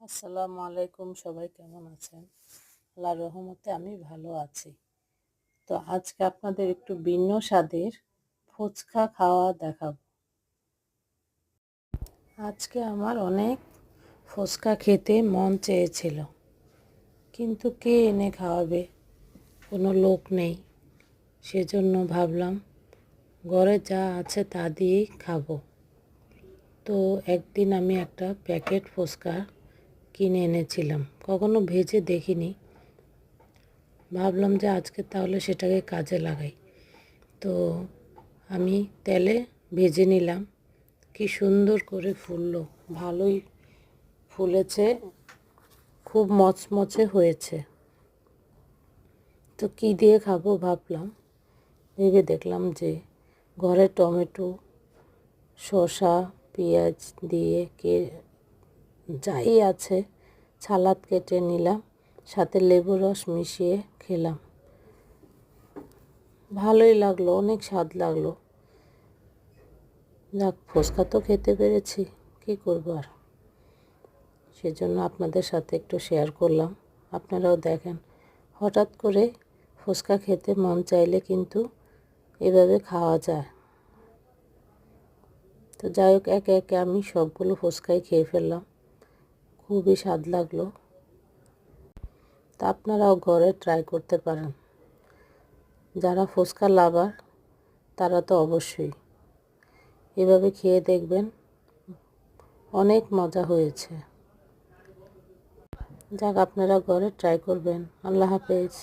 আসসালামু আলাইকুম, সবাই কেমন আছেন? আল্লাহর রহমতে আমি ভালো আছি। তো আজকে আপনাদের একটু ভিন্ন স্বাদের ফুচকা খাওয়া দেখাবো। আজকে আমার অনেক ফুচকা খেতে মন চেয়েছিল, কিন্তু কে এনে খাওয়াবে? কোনো লোক নেই। সেজন্য ভাবলাম ঘরে যা আছে তা দিয়েই খাবো। তো একদিন আমি একটা প্যাকেট ফুচকা কিনে এনেছিলাম, কখনো ভেজে দেখিনি। ভাবলাম যে আজকে তাহলে সেটাকে কাজে লাগাই। তো আমি তেলে ভেজে নিলাম। কি সুন্দর করে ফুললো, ভালোই ফুলেছে, খুব মচমচে হয়েছে। তো কি দিয়ে খাবো ভাবলাম, ভেবে দেখলাম যে ঘরে টমেটো, শসা, পেঁয়াজ দিয়ে যাই আছে সালাদ কেটে নিলাম, সাথে লেবু রস মিশিয়ে খেলাম। ভালোই লাগলো, অনেক স্বাদ লাগলো। যাক, ফুচকা তো খেতে পেরেছি, কী করবো আর। সেজন্য আপনাদের সাথে একটু শেয়ার করলাম, আপনারাও দেখেন। হঠাৎ করে ফুচকা খেতে মন চাইলে কিন্তু এভাবে খাওয়া যায়। তো যাই হোক, একে একে আমি সবগুলো ফুচকাই খেয়ে ফেললাম, খুবই স্বাদ লাগলো। তা আপনারাও ঘরে ট্রাই করতে পারেন। যারা ফুচকা লাভার তারা তো অবশ্যই এভাবে খেয়ে দেখবেন, অনেক মজা হয়েছে। যাক, আপনারা ঘরে ট্রাই করবেন। আল্লাহ হাফেজ।